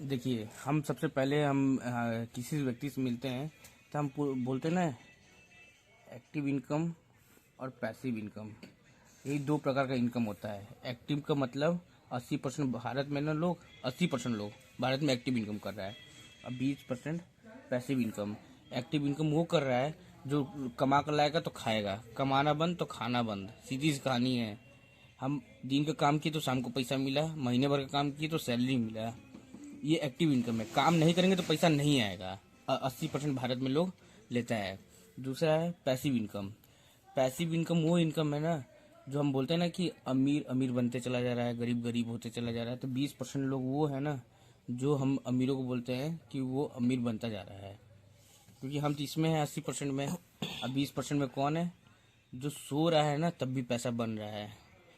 देखिए, हम सबसे पहले किसी व्यक्ति से मिलते हैं तो हम बोलते हैं ना, एक्टिव इनकम और पैसिव इनकम, यही दो प्रकार का इनकम होता है। एक्टिव का मतलब 80% भारत में ना लोग 80% लोग भारत में एक्टिव इनकम कर रहा है, अब 20% पैसिव इनकम। एक्टिव इनकम वो कर रहा है जो कमा कर लाएगा तो खाएगा, कमाना बंद तो खाना बंद, सीधी सी कहानी है। हम दिन का काम किए तो शाम को पैसा मिला, महीने भर का काम किए तो सैलरी मिला, ये एक्टिव इनकम है। काम नहीं करेंगे तो पैसा नहीं आएगा, 80% भारत में लोग लेता है। दूसरा है पैसिव इनकम। पैसिव इनकम वो इनकम है ना, जो हम बोलते हैं ना कि अमीर अमीर बनते चला जा रहा है, गरीब गरीब होते चला जा रहा है। तो 20% लोग वो है ना, जो हम अमीरों को बोलते हैं कि वो अमीर बनता जा रहा है, क्योंकि हम तो इसमें है 80% में। अब 20% में कौन है जो सो रहा है ना तब भी पैसा बन रहा है,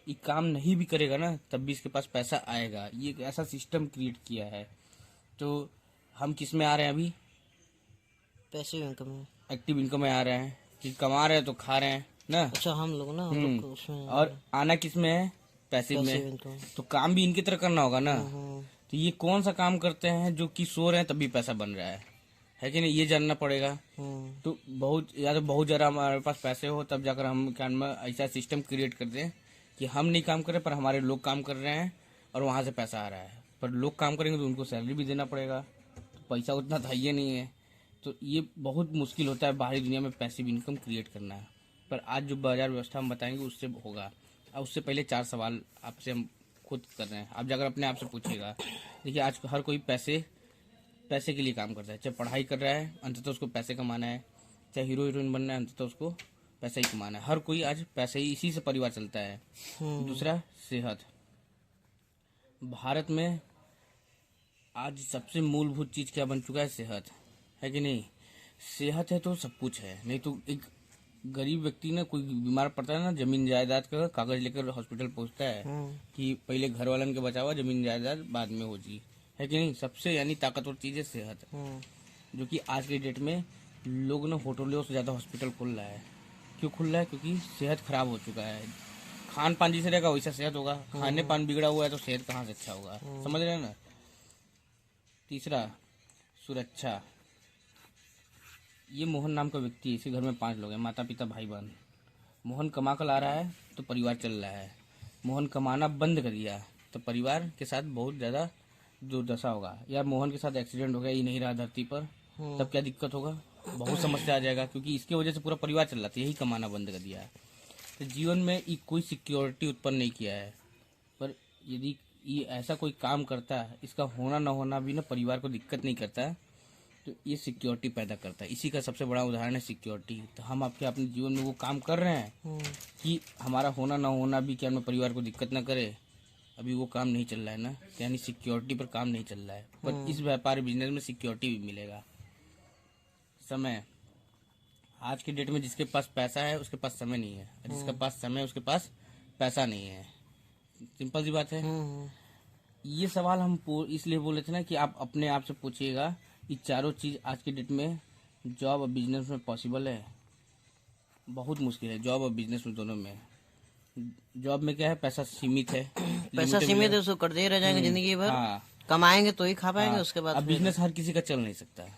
ये काम नहीं भी करेगा ना तब भी इसके पास पैसा आएगा। ये एक ऐसा सिस्टम क्रिएट किया है। तो हम किस में आ रहे हैं अभी? पैसिव इनकम में। एक्टिव इनकम में आ रहे हैं कि कमा रहे हैं तो खा रहे हैं ना। अच्छा, हम लोग उसमें और आना किस में है? पैसिव में। इनकम। तो काम भी इनकी तरह करना होगा ना। तो ये कौन सा काम करते हैं जो कि सो रहे हैं तब भी पैसा बन रहा है कि नहीं, ये जानना पड़ेगा। तो बहुत ज़्यादा हमारे पास पैसे हो तब जाकर हम क्या ऐसा सिस्टम क्रिएट कर दें कि हम नहीं काम कर रहे पर हमारे लोग काम कर रहे हैं और वहाँ से पैसा आ रहा है। पर लोग काम करेंगे तो उनको सैलरी भी देना पड़ेगा, तो पैसा उतना था ही नहीं है। तो ये बहुत मुश्किल होता है बाहरी दुनिया में पैसिव इनकम क्रिएट करना। पर आज जो बाजार व्यवस्था हम बताएंगे उससे होगा। अब उससे पहले 4 सवाल आपसे हम खुद कर रहे हैं, आप जाकर अपने आप से पूछिएगा। देखिए, आज हर कोई पैसे के लिए काम करता है। चाहे पढ़ाई कर रहा है, अंततः उसको पैसे कमाना है। चाहे हीरो हीरोइन बनना है, अंततः उसको पैसा ही कमाना है। हर कोई आज पैसे ही, इसी से परिवार चलता है। दूसरा, सेहत। भारत में आज सबसे मूलभूत चीज क्या बन चुका है? सेहत, है कि नहीं? सेहत है तो सब कुछ है। नहीं तो एक गरीब व्यक्ति ना, कोई बीमार पड़ता है ना, जमीन जायदाद का कागज लेकर हॉस्पिटल पहुंचता है कि पहले घर वालन के बचावा, जमीन जायदाद बाद में हो जी, है कि नहीं? सबसे यानी ताकतवर चीज है सेहत, जो कि आज के डेट में लोग ना होटलों से ज्यादा हॉस्पिटल खुल रहा है। क्यों खुल रहा है? क्योंकि सेहत खराब हो चुका है। खान पान जिसे रहेगा वैसा सेहत होगा, खाने पान बिगड़ा हुआ है तो सेहत कहाँ से अच्छा होगा, समझ रहे हैं ना। तीसरा, सुरक्षा। ये मोहन नाम का व्यक्ति है, इसके घर में 5 लोग हैं, माता पिता भाई बहन। मोहन कमा कर ला रहा है तो परिवार चल रहा है। मोहन कमाना बंद कर दिया तो परिवार के साथ बहुत ज़्यादा दुर्दशा होगा। या मोहन के साथ एक्सीडेंट हो गया, ये नहीं रहा धरती पर, तब क्या दिक्कत होगा? बहुत समस्या आ जाएगा, क्योंकि इसकी वजह से पूरा परिवार चल रहा था, यही कमाना बंद कर दिया है। तो जीवन में ये कोई सिक्योरिटी उत्पन्न नहीं किया है। पर यदि ये ऐसा कोई काम करता है, इसका होना ना होना भी ना परिवार को दिक्कत नहीं करता है, तो ये सिक्योरिटी पैदा करता है। इसी का सबसे बड़ा उदाहरण है सिक्योरिटी। तो हम आपके अपने जीवन में वो काम कर रहे हैं कि हमारा होना ना होना भी क्या हमें परिवार को दिक्कत ना करे। अभी वो काम नहीं चल रहा है ना, यानी सिक्योरिटी पर काम नहीं चल रहा है। पर इस व्यापार बिजनेस में सिक्योरिटी भी मिलेगा। समय। आज के डेट में जिसके पास पैसा है उसके पास समय नहीं है, और जिसके पास समय है उसके पास पैसा नहीं है। सिंपल सी बात है। ये सवाल हम इसलिए बोले थे ना कि आप अपने आप से पूछिएगा, ये चारों चीज आज के डेट में जॉब और बिजनेस में पॉसिबल है? बहुत मुश्किल है जॉब और बिजनेस में, दोनों में। जॉब में क्या है, पैसा सीमित है, पैसा सीमित है, उसको करते ही रह जाएंगे जिंदगी भर। हाँ, कमाएंगे तो ही खा पाएंगे। हाँ। उसके बाद अब बिजनेस हर किसी का चल नहीं सकता।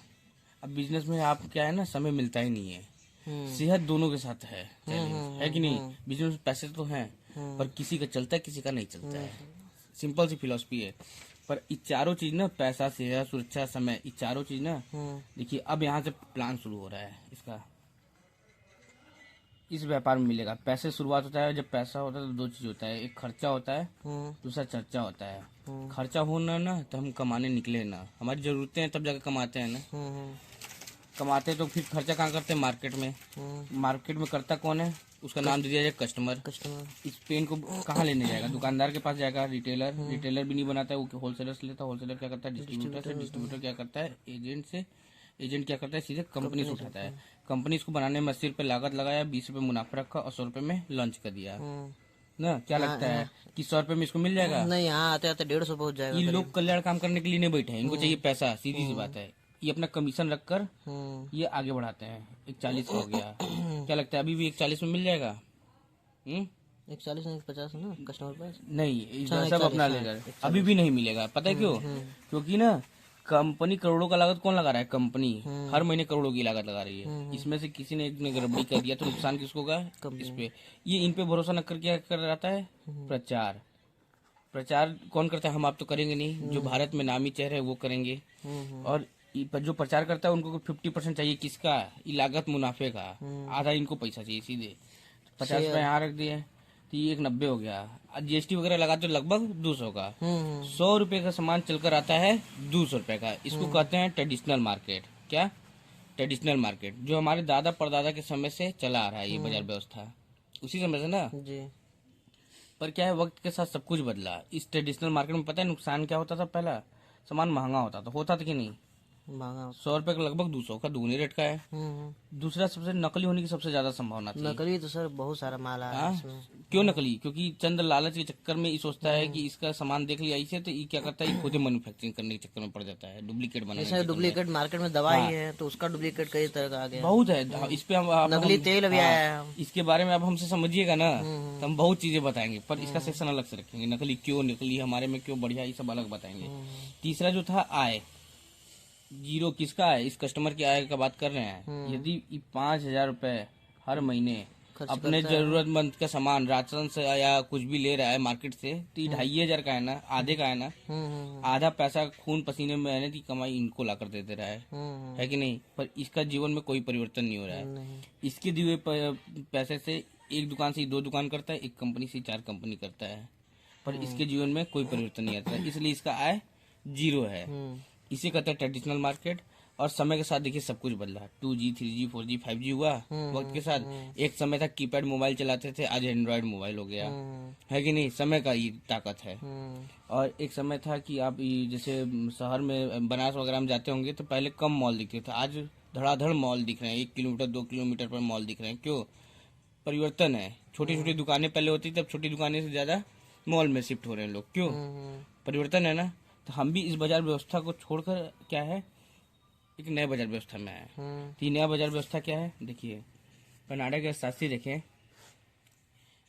अब बिजनेस में आप क्या है ना, समय मिलता ही नहीं है। सेहत दोनों के साथ है चैलेंज, है कि नहीं? बिजनेस में पैसे तो हैं पर किसी का चलता है, किसी का नहीं चलता है। सिंपल सी फिलॉसफी है। पर ये चारों चीज ना, पैसा, सेहत, सुरक्षा, समय, ये चारों चीज ना, देखिए अब यहाँ से प्लान शुरू हो रहा है इसका। इस व्यापार में मिलेगा। पैसे शुरुआत होता है, जब पैसा होता है तो 2 चीज होता है, एक खर्चा होता है, दूसरा चर्चा होता है। खर्चा होना ना तो हम कमाने निकले ना, हमारी जरूरतें हैं तब जाकर कमाते हैं ना। कमाते हैं तो फिर खर्चा कहाँ करते हैं? मार्केट में। मार्केट में करता कौन है? उसका नाम दे दिया जाए कस्टमर। इस पेन को कहाँ लेने जाएगा? दुकानदार के पास जाएगा। रिटेलर भी नहीं बनाता है, वो होलसेलर से लेता है। होलसेलर क्या करता है? डिस्ट्रीब्यूटर से। डिस्ट्रीब्यूटर क्या करता है? एजेंट से। एजेंट क्या करता है? सीधे कंपनी से उठाता है। कंपनी इसको बनाने में 80 रुपये लागत लगाया, 20 रुपये मुनाफा रखा और 100 रुपये में लॉन्च कर दिया ना। क्या लगता है कि 100 रुपये में इसको मिल जाएगा? नहीं, यहाँ आते आते 150 पहुंच जाएगा। ये लोग कल्याण काम करने के लिए नहीं बैठे हैं, इनको चाहिए पैसा, सीधी सी बात है। ये अपना कमीशन रखकर ये आगे बढ़ाते हैं। 140 का हो गया, क्या लगता है अभी भी 140 में मिल जाएगा? 140 नहीं, 50 ना कस्टमर पास। नहीं, सब अपना लेकर अभी भी नहीं मिलेगा। पता है क्यों? क्योंकि ना कंपनी करोड़ों का लागत कौन लगा रहा है? कंपनी हर महीने करोड़ों की लागत लगा रही है। इसमें से किसी ने एक ने गड़बड़ी कर दिया तो नुकसान किसको होगा? इस पे। ये इन पे भरोसा न कर क्या कर रहता है? प्रचार। प्रचार कौन करता है? हम आप तो करेंगे नहीं, जो भारत में नामी चेहरे हैं वो करेंगे। और जो प्रचार करता है उनको 50% चाहिए किसका? ये लागत मुनाफे का। आधा इनको पैसा चाहिए सीधे। 50 रुपए यहाँ रख दिए तो ये 190 हो गया। GST वगैरह लगा तो लगभग 200 का। 100 रुपए का सामान चलकर आता है 200 रुपए का। इसको कहते हैं ट्रेडिशनल मार्केट। क्या? ट्रेडिशनल मार्केट, जो हमारे दादा परदादा के समय से चला आ रहा है ये बाजार व्यवस्था, उसी समय से ना जी। पर क्या है, वक्त के साथ सब कुछ बदला। इस ट्रेडिशनल मार्केट में पता है नुकसान क्या होता था? पहला सामान महंगा होता था कि नहीं? महंगा। 100 रुपए का लगभग 200 का दुगनी रेट का है। दूसरा, सबसे नकली होने की सबसे ज्यादा संभावना थी। नकली तो सर बहुत सारा माल आया है इसमें। क्यों नकली? क्योंकि चंद लालच के चक्कर में ये सोचता है कि इसका सामान देख लिया इसे, तो ये क्या करता है, खुद मैन्युफैक्चरिंग करने के चक्कर में पड़ जाता है, डुप्लीकेट बनाने के जैसे चक्कर में। डुप्लीकेट मार्केट में दवाई है तो उसका डुप्लीकेट कई तरह का आ गया। बहुत है इस पे। नकली तेल भी आया है। इसके बारे में अब हमसे समझिएगा ना तो हम बहुत चीजें बताएंगे, पर इसका सेक्शन अलग से रखेंगे। नकली क्यों, नकली हमारे में क्यों बढ़िया, ये सब अलग बताएंगे। तीसरा जो था आय, जीरो किसका है? इस कस्टमर की आय का बात कर रहे हैं। यदि 5,000 रुपए हर महीने अपने जरूरतमंद का सामान राशन से या कुछ भी ले रहा है मार्केट से, तो ये 2,500 का है ना, आधे का है ना। आधा पैसा खून पसीने में मेहनत की कमाई इनको ला कर देते रहा है कि नहीं? पर इसका जीवन में कोई परिवर्तन नहीं हो रहा है। इसके दिए पैसे से एक दुकान से 2 दुकान करता है, एक कंपनी से 4 कंपनी करता है, पर इसके जीवन में कोई परिवर्तन नहीं आता, इसलिए इसका आय जीरो है। इसे कहते हैं ट्रेडिशनल मार्केट। और समय के साथ देखिए सब कुछ बदला। 2G 3G 4G 5G हुआ वक्त के साथ। एक समय था कीपैड मोबाइल चलाते थे, आज एंड्रॉयड मोबाइल हो गया है कि नहीं? समय का ये ताकत है। और एक समय था कि आप जैसे शहर में बनारस वगैरह में जाते होंगे तो पहले कम मॉल दिखते थे, आज धड़ाधड़ मॉल दिख रहे हैं। 1 किलोमीटर 2 किलोमीटर पर मॉल दिख रहे हैं। क्यों? परिवर्तन है। छोटी छोटी दुकानें पहले होती थी, अब छोटी दुकानें से ज्यादा मॉल में शिफ्ट हो रहे हैं लोग। क्यों? परिवर्तन है ना। तो हम भी इस बाजार व्यवस्था को छोड़कर क्या है, एक नए बाजार व्यवस्था में आए। तो ये नया बाजार व्यवस्था क्या है? देखिए कर्नाटक के शास्त्री देखें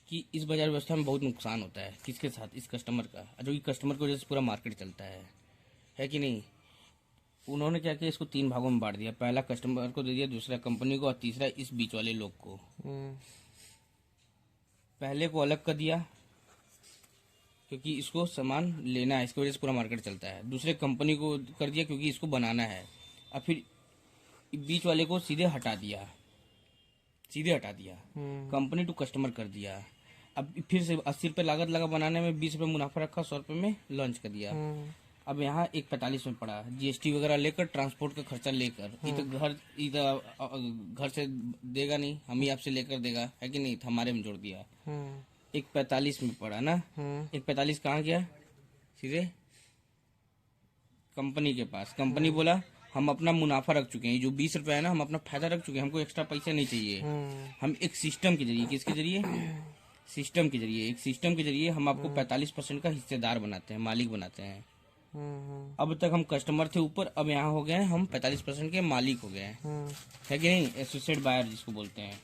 कि इस बाजार व्यवस्था में बहुत नुकसान होता है। किसके साथ? इस कस्टमर का, जो कि कस्टमर की वजह से पूरा मार्केट चलता है कि नहीं? उन्होंने क्या किया, इसको 3 भागों में बांट दिया। पहला कस्टमर को दे दिया, दूसरा कंपनी को, और तीसरा इस बीच वाले लोग को। पहले को अलग कर दिया क्योंकि इसको सामान लेना है, इसकी वजह से पूरा मार्केट चलता है। दूसरे कंपनी को कर दिया क्योंकि इसको बनाना है। और फिर बीच वाले को सीधे हटा दिया कंपनी टू कस्टमर कर दिया। अब फिर से 80 रुपये लागत लगा बनाने में, 20 रुपये मुनाफा रखा, 100 रुपये में लॉन्च कर दिया। अब यहाँ 145 में पड़ा, GST वगैरह लेकर, ट्रांसपोर्ट का खर्चा लेकर। घर से देगा नहीं, हम ही आपसे लेकर देगा, है कि नहीं? हमारे में जोड़ दिया। 145 में पड़ा ना। 145 कहाँ गया? सीधे कंपनी के पास। कंपनी बोला हम अपना मुनाफा रख चुके हैं, जो 20 रुपए है ना, हम अपना फायदा रख चुके हैं, हमको एक्स्ट्रा पैसे नहीं चाहिए। हम एक सिस्टम के जरिए, किसके जरिए? सिस्टम के जरिए, एक सिस्टम के जरिए हम आपको 45% का हिस्सेदार बनाते हैं, मालिक बनाते हैं। अब तक हम कस्टमर थे ऊपर, अब यहाँ हो गए हैं हम 45% के मालिक हो गए हैं, है कि नहीं? एसोसिएट बायर जिसको बोलते हैं।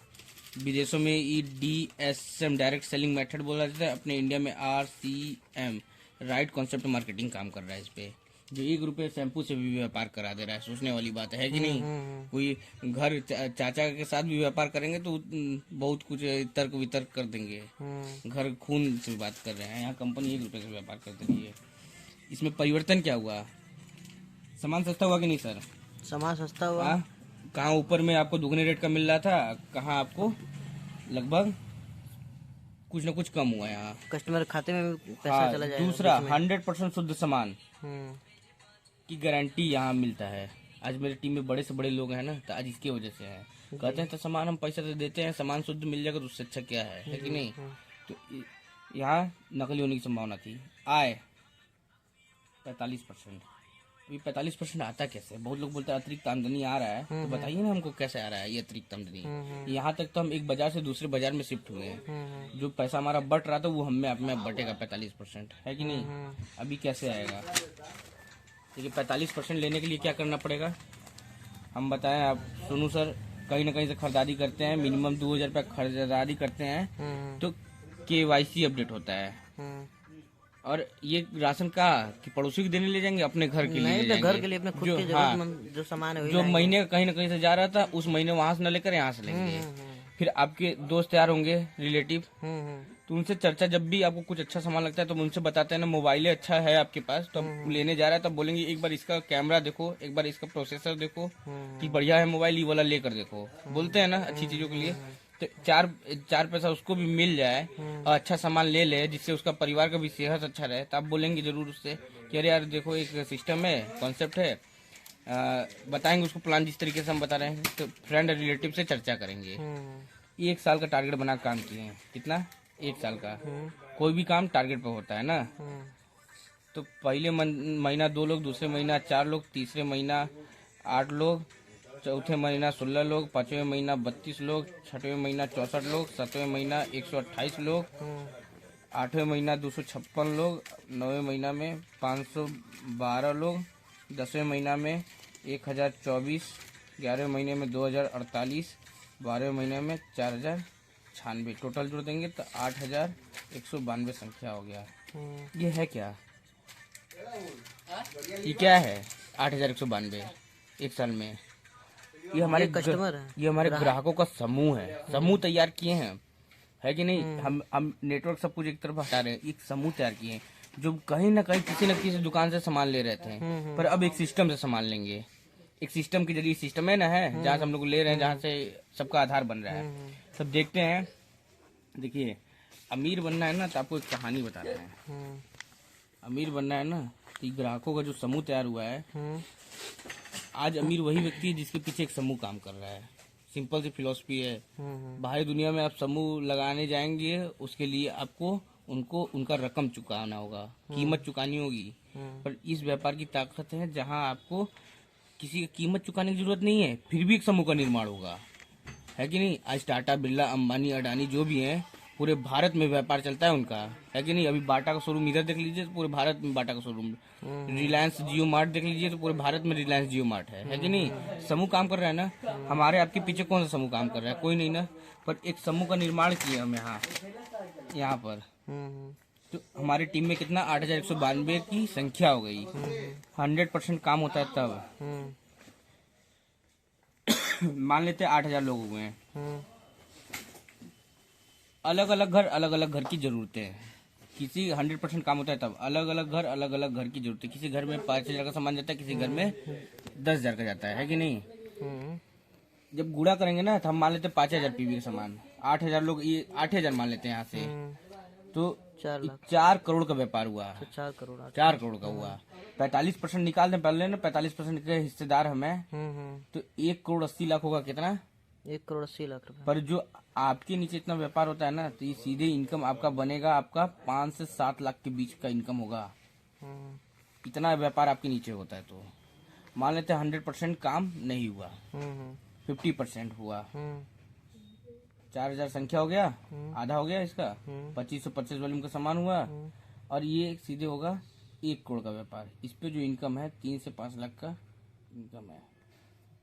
विदेशों में DSM डायरेक्ट सेलिंग मेथड बोला जाता है, अपने इंडिया में RCM राइट कॉन्सेप्ट मार्केटिंग काम कर रहा है इस पे। जो 1 रुपये शैम्पू से भी व्यापार करा दे रहा है, सोचने वाली बात है कि नहीं? कोई घर चाचा के साथ भी व्यापार करेंगे तो बहुत कुछ तर्क वितर्क कर देंगे। घर खून से बात कर रहे हैं, यहाँ कंपनी 1 रुपये से व्यापार कर रही है। इसमें परिवर्तन क्या हुआ? सामान सस्ता हुआ कि नहीं सर? सामान सस्ता हुआ। कहाँ ऊपर में आपको दुगने रेट का मिल रहा था, कहाँ आपको लगभग कुछ न कुछ कम हुआ है। यहाँ कस्टमर खाते में पैसा चला जाएगा। दूसरा 100% शुद्ध सामान की गारंटी यहाँ मिलता है। आज मेरी टीम में बड़े से बड़े लोग हैं ना, तो आज इसकी वजह से है। कहते हैं तो सामान हम पैसा तो देते हैं, सामान शुद्ध मिल जाएगा तो उससे अच्छा क्या है कि नहीं? तो यहाँ नकली होने की संभावना थी। आय 45%। ये 45% आता कैसे? बहुत लोग बोलते हैं अतिरिक्त आमदनी आ रहा है, तो बताइए ना हमको कैसे आ रहा है ये अतिरिक्त आमदनी। यहाँ तक तो हम एक बाजार से दूसरे बाजार में शिफ्ट हुए हैं, जो पैसा हमारा बढ़ रहा था वो हमें आप में बढ़ेगा 45%, है कि नहीं? अभी कैसे आएगा? देखिए 45% लेने के लिए क्या करना पड़ेगा हम बताएं। आप सुनो सर, कहीं ना कहीं से खरीदारी करते हैं, मिनिमम 2,000 रुपये खरीदारी करते हैं तो KYC अपडेट होता है। और ये राशन का कि पड़ोसी को देने ले जाएंगे, अपने घर के लिए नहीं, ले अपने घर जाएंगे? के लिए, अपने खुद जो के हाँ, जरूरतमंद जो सामान है वही जो लाएंगे। महीने का कहीं ना कहीं से जा रहा था, उस महीने वहां से न लेकर यहाँ से लेंगे। फिर आपके दोस्त यार होंगे, रिलेटिव, तो उनसे चर्चा, जब भी आपको कुछ अच्छा सामान लगता है तो उनसे बताते हैं ना, मोबाइल अच्छा है आपके पास तो आप लेने जा रहा है, तब बोलेंगे एक बार इसका कैमरा देखो, एक बार इसका प्रोसेसर देखो कि बढ़िया है मोबाइल, ये वाला लेकर देखो, बोलते हैं ना अच्छी चीजों के लिए। तो चार पैसा उसको भी मिल जाए और अच्छा सामान ले ले, जिससे उसका परिवार का भी सेहत अच्छा रहे, तो आप बोलेंगे जरूर उससे कि अरे यार देखो एक सिस्टम है, कॉन्सेप्ट है, बताएंगे उसको प्लान जिस तरीके से हम बता रहे हैं, तो फ्रेंड रिलेटिव से चर्चा करेंगे। 1 साल का टारगेट बना काम किए हैं। कितना? 1 साल का। कोई भी काम टारगेट पे होता है ना। तो पहले महीना 2 लोग, दूसरे महीना 4 लोग, तीसरे महीना 8 लोग, चौथे महीना 16 लोग, 5वें महीना 32 लोग, 6वें महीना 64 लोग, 7वें महीना 128 लोग, 8वें महीना 256 लोग, 9वें महीना में 512 लोग, 10वें महीना में 1024, 11वें महीने में 2048, 12वें महीने में 4096, टोटल जोड़ देंगे तो 8192 संख्या हो गया। ये है क्या? ये क्या है 8192 1 साल में? ये हमारे कस्टमर है, ये हमारे ग्राहकों का समूह है, समूह तैयार किए हैं, है कि नहीं? हम नेटवर्क सब कुछ एक तरफ हटा रहे हैं, एक समूह तैयार किए हैं जो कहीं ना कहीं किसी न किसी दुकान से सामान ले रहे थे, पर अब एक सिस्टम से सामान लेंगे। एक सिस्टम के जरिए, सिस्टम है ना, है जहाँ से हम लोग ले रहे हैं, जहाँ से सबका आधार बन रहा है। सब देखते हैं। देखिए, अमीर बनना है ना तो आपको एक कहानी बता रहे हैं। अमीर बनना है ना तो ये ग्राहकों का जो समूह तैयार हुआ है, आज अमीर वही व्यक्ति है जिसके पीछे एक समूह काम कर रहा है। सिंपल सी फिलॉसफी है। बाहरी दुनिया में आप समूह लगाने जाएंगे, उसके लिए आपको उनको उनका रकम चुकाना होगा, कीमत चुकानी होगी। पर इस व्यापार की ताकत है जहां आपको किसी की कीमत चुकाने की जरूरत नहीं है, फिर भी एक समूह का निर्माण होगा, है कि नहीं? आज टाटा, बिरला, अंबानी, अडानी जो भी हैं, पूरे भारत में व्यापार चलता है उनका, है कि नहीं? अभी बाटा का शोरूम इधर देख लीजिए तो पूरे भारत में बाटा का शोरूम, रिलायंस जियो मार्ट देख लीजिए तो पूरे भारत में रिलायंस जियो मार्ट है कि नहीं? समूह काम कर रहा है ना। हमारे आपके पीछे कौन सा समूह काम कर रहा है? कोई नहीं ना। पर एक समूह का निर्माण किया हम यहाँ पर। तो हमारी टीम में कितना 8192 की संख्या हो गई। 100% काम होता है तब। मान लेते 8000 लोग हुए हैं। अलग अलग घर की जरूरतें हैं। किसी 100% काम होता है तब। अलग अलग घर की जरूरत है। किसी घर में 5000 का सामान जाता है, किसी घर में 10,000 का जाता है कि नहीं? जब गुणा करेंगे ना तो हम मान लेते हैं 5000 पीवी का सामान, 8000 लोग, ये 8000 मान लेते हैं यहाँ से, तो 4 करोड़ का व्यापार हुआ। तो 4 करोड़ का हुआ। 45% निकाल दें पहले ना, 45% के हिस्सेदार हमें, तो 1,80,00,000 होगा। कितना? 1,80,00,000 रुपए। पर जो आपके नीचे इतना व्यापार होता है ना, तो ये सीधे इनकम आपका बनेगा, आपका 5 से 7 लाख के बीच का इनकम होगा। इतना व्यापार आपके नीचे होता है। तो मान लेते हैं 100% काम नहीं हुआ, 50% हुआ, 4000 संख्या हो गया, आधा हो गया इसका, 2525 वॉल्यूम का सामान हुआ, और ये सीधे होगा 1 करोड़ का व्यापार। इस पे जो इनकम है 3 से 5 लाख का इनकम है,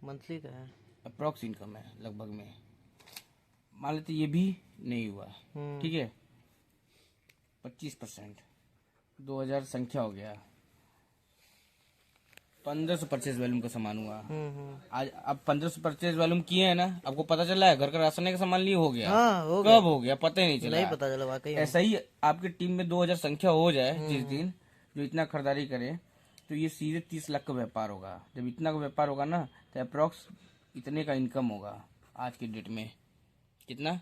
मंथली का है, अप्रोक्स इनकम है लगभग में। मान लेते ये भी नहीं हुआ, ठीक है, 25%, 2000 संख्या हो गया, 1525 वॉल्यूम का सामान हुआ। आज अब 1525 वॉल्यूम किए हैं ना, आपको पता चला है घर का राशन का सामान लिए हो गया। हाँ, हो गया। कब हो गया पता ही नहीं चला। नहीं पता चला वाकई में। ऐसा ही आपकी टीम में 2000 संख्या हो जाए जिस दिन, जो इतना खरीदारी करे, तो ये सीधे 30 लाख का व्यापार होगा। जब इतना का व्यापार होगा ना, तो अप्रोक्स इतने का इनकम होगा आज की डेट में। कितना?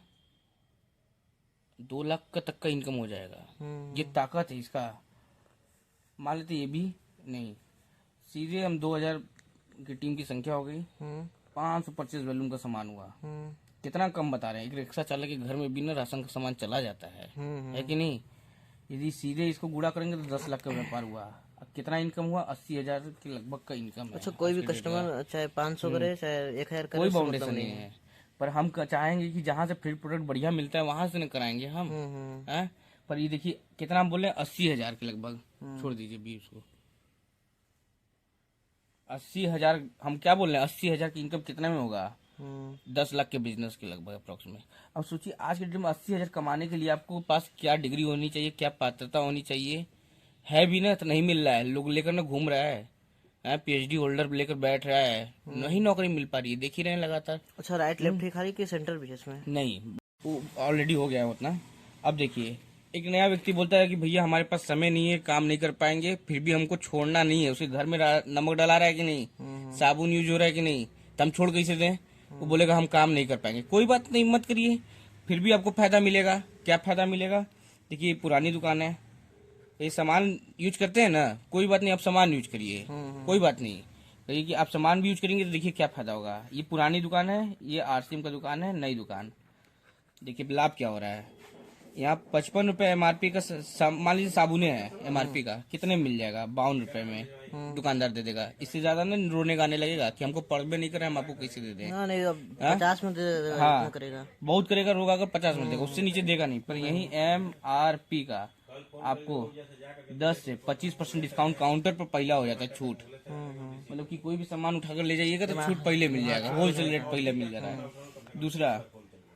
2 लाख का तक का इनकम हो जाएगा। ये ताकत है इसका। मान लेते ये भी नहीं, सीधे हम 2000 की टीम की संख्या हो गई, 525 वॉल्यूम का सामान हुआ। कितना कम बता रहे हैं? एक रिक्शा चालक के घर में बिना राशन का सामान चला जाता है कि नहीं? यदि सीधे इसको गुणा करेंगे तो 10 लाख का व्यापार हुआ। अब कितना इनकम हुआ? 80,000 के लगभग का इनकम है। अच्छा, कोई भी कस्टमर चाहे 500 करे चाहे 1000 करे, कोई बाउंडेशन नहीं है। पर हम चाहेंगे कि जहाँ से फ्री प्रोडक्ट बढ़िया मिलता है वहां से न कराएंगे हम, हैं? पर ये देखिए कितना हम बोले, 80,000 के लगभग। छोड़ दीजिए भी उसको, 80,000 हम क्या बोल रहे हैं? 80,000 की इनकम कितने में होगा? 10 लाख के बिजनेस के लगभग अप्रोक्स में। अब सोचिए आज के डेट में 80,000 कमाने के लिए आपको पास क्या डिग्री होनी चाहिए, क्या पात्रता होनी चाहिए, है भी ना तो नहीं मिल रहा है, लोग लेकर ना घूम रहा है, PhD होल्डर लेकर बैठ रहा है, नहीं नौकरी मिल पा रही है, देख ही रहे हैं लगातार। अच्छा राइट लेफ्ट ही खाली कि सेंटर भी है इसमें? नहीं, वो ऑलरेडी हो गया है उतना। अब देखिए, एक नया व्यक्ति बोलता है कि भैया हमारे पास समय नहीं है, काम नहीं कर पाएंगे, फिर भी हमको छोड़ना नहीं है। उसके घर में नमक डला रहा है कि नहीं, साबुन यूज हो रहा है कि नहीं, तो हम छोड़ कैसे दें? वो बोलेगा हम काम नहीं कर पाएंगे। कोई बात नहीं, मत करिए, फिर भी आपको फायदा मिलेगा। क्या फायदा मिलेगा? देखिए, पुरानी दुकान है, ये सामान यूज करते हैं ना, कोई बात नहीं, आप सामान यूज करिए, कोई बात नहीं। कहिए कि आप सामान भी यूज करेंगे तो देखिए क्या फायदा होगा। ये पुरानी दुकान है, ये RCM का दुकान है, नई दुकान। देखिए लाभ क्या हो रहा है। यहाँ 55 रुपए MRP का मान लीजिए साबुने है, MRP का कितने मिल जाएगा? 52 रुपए में दुकानदार दे देगा। इससे ज्यादा ना रोने गाने लगेगा कि हमको पढ़ नहीं कर रहे, हम आपको कैसे दे दें। हाँ नहीं, अब 50 में दे देगा, हाँ, इतना करेगा। बहुत करेगा, रोगा अगर 50 में देगा, उससे नीचे देगा नहीं। पर यही MRP का आपको 10 से 25% डिस्काउंट काउंटर पर पहला हो जाता है, छूट। मतलब कि कोई भी सामान उठाकर ले जाइएगा तो छूट पहले मिल जाएगा, होलसेल रेट पहले मिल जा रहा है। दूसरा,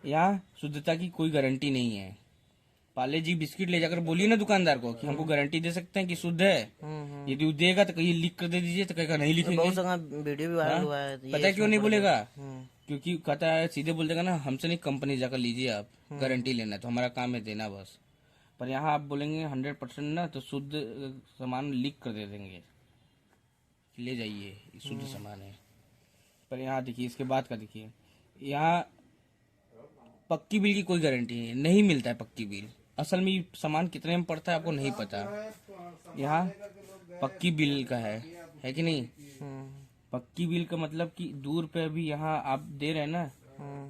यहाँ शुद्धता की कोई गारंटी नहीं है। पाले जी बिस्किट ले जाकर बोलिए ना दुकानदार को कि हमको गारंटी दे सकते हैं कि शुद्ध है। यदि वो देगा तो कहीं लिख कर दे दीजिए, तो कहेगा नहीं लिखेंगे। बहुत जगह वीडियो भी वायरल हुआ है, पता है क्यों नहीं बोलेगा? क्योंकि कहता है, सीधे बोल देगा ना, हमसे नहीं, कंपनी जाकर लीजिए, आप गारंटी लेना है तो हमारा काम है देना बस। पर यहाँ आप बोलेंगे 100% ना, तो शुद्ध सामान लिख कर दे देंगे, ले जाइए ये शुद्ध सामान है। पर यहाँ देखिए, इसके बाद का देखिए, यहाँ पक्की बिल की कोई गारंटी नहीं मिलता है। पक्की बिल असल में सामान कितने में पड़ता है आपको नहीं पता। यहाँ पक्की बिल का है कि नहीं? पक्की बिल का मतलब कि 2 रुपए भी यहाँ आप दे रहे हैं ना,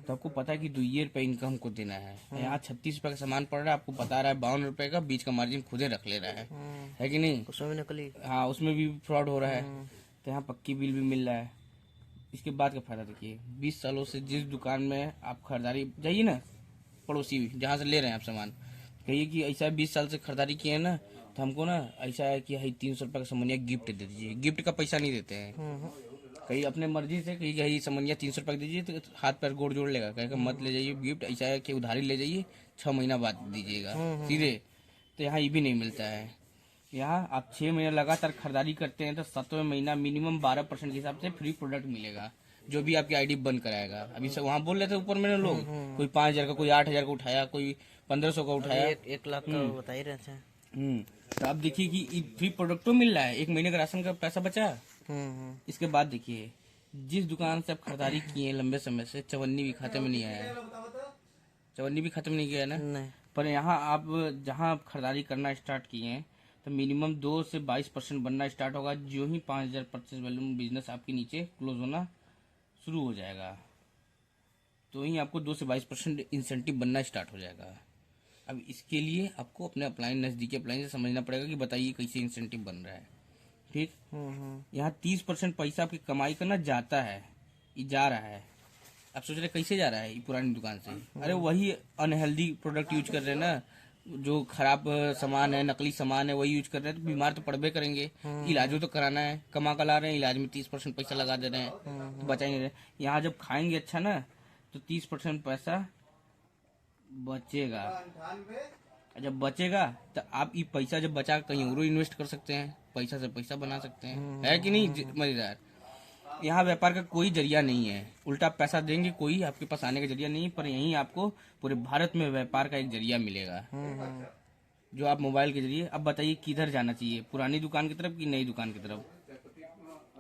तो आपको पता है कि 2 रुपए इनकम को देना है। यहाँ 36 रुपए का सामान पड़ रहा है, आपको बता रहा है 52 रुपए का, बीच का मार्जिन खुद ही रख ले रहा है कि नहीं? उसमें भी नकली। हाँ, उसमें भी फ्रॉड हो रहा है। तो यहाँ पक्की बिल भी मिल रहा है। इसके बाद का फायदा देखिए, 20 सालों से जिस दुकान में आप खरीदारी, जाइए ना पड़ोसी जहाँ से ले रहे हैं आप सामान, कहिए कि ऐसा 20 साल से खरीदारी किए हैं ना, तो हमको ना ऐसा है कि 300 रुपए का समनिया गिफ्ट दे दीजिए। गिफ्ट का पैसा नहीं देते हैं, कहीं अपने मर्जी से कहीं कहीं समनिया 300 रुपए दीजिए तो हाथ पैर गोड़ जोड़ लेगा, कहेगा मत ले जाइए गिफ्ट। ऐसा है कि उधारी ले जाइए, 6 महीना बाद दीजिएगा सीधे। तो यहाँ ये भी नहीं मिलता है। यहाँ आप 6 महीने लगातार खरीदारी करते हैं तो 7वें महीना मिनिमम 12% के हिसाब से फ्री प्रोडक्ट मिलेगा, जो भी आपकी ID बंद कराएगा। अभी से वहाँ बोल रहे थे ऊपर में लोग, कोई 5,000 का, कोई 8,000 का उठाया, कोई 1,500 का उठाया, 1 लाख का बता ही रहे थे। तो आप देखिए कि फ्री प्रोडक्ट तो मिल रहा है, 1 महीने का राशन का पैसा बचा। इसके बाद देखिए, जिस दुकान से आप खरीदारी किए लंबे समय से, चवन्नी भी खाते में नहीं आया है, चवन्नी भी खत्म नहीं गया ना। नहीं। पर यहाँ आप जहाँ आप खरीदारी करना स्टार्ट किए हैं तो मिनिमम 2 से 22% बनना स्टार्ट होगा। जो ही 5,000 परचेज वैल्यूम बिजनेस आपके नीचे क्लोज होना शुरू हो जाएगा, तो ही आपको 2 से 22% इंसेंटिव बनना स्टार्ट हो जाएगा। अब इसके लिए आपको अपने अप्लायंस, नजदीकी अप्लायंस से समझना पड़ेगा कि बताइए कैसे इंसेंटिव बन रहा है। ठीक, यहाँ 30% पैसा आपकी कमाई करना जाता है, ये जा रहा है। आप सोच रहे कैसे जा रहा है? ये पुरानी दुकान से। अरे वही अनहेल्दी प्रोडक्ट यूज कर रहे हैं ना, जो खराब सामान है, नकली सामान है, वही यूज कर रहे हैं, तो बीमार तो पड़बे करेंगे। इलाज तो कराना है, कमा कर ला रहे हैं, इलाज में 30% पैसा लगा दे रहे हैं, तो बचाएंगे। यहाँ जब खाएंगे अच्छा ना, तो 30% पैसा बचेगा। जब बचेगा तो आप ये पैसा जब बचा कहीं और इन्वेस्ट कर सकते हैं, पैसा से पैसा बना सकते हैं, है कि नहीं मजेदार? यहाँ व्यापार का कोई जरिया नहीं है, उल्टा पैसा देंगे, कोई आपके पास आने का जरिया नहीं। पर यहीं आपको पूरे भारत में व्यापार का एक जरिया मिलेगा, जो आप मोबाइल के जरिए। अब बताइए किधर जाना चाहिए, पुरानी दुकान की तरफ कि नई दुकान की तरफ?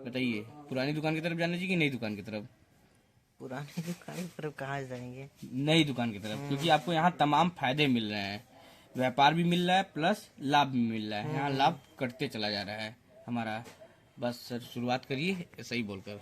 बताइए, पुरानी दुकान की तरफ जाना चाहिए कि नई दुकान की तरफ? पुरानी दुकान की तरफ कहाँ जाएंगे? नई दुकान की तरफ, क्योंकि आपको यहाँ तमाम फायदे मिल रहे हैं, व्यापार भी मिल रहा है प्लस लाभ भी मिल रहा है। यहाँ लाभ कटते चला जा रहा है हमारा। बस सर, शुरुआत करिए ऐसा ही बोलकर।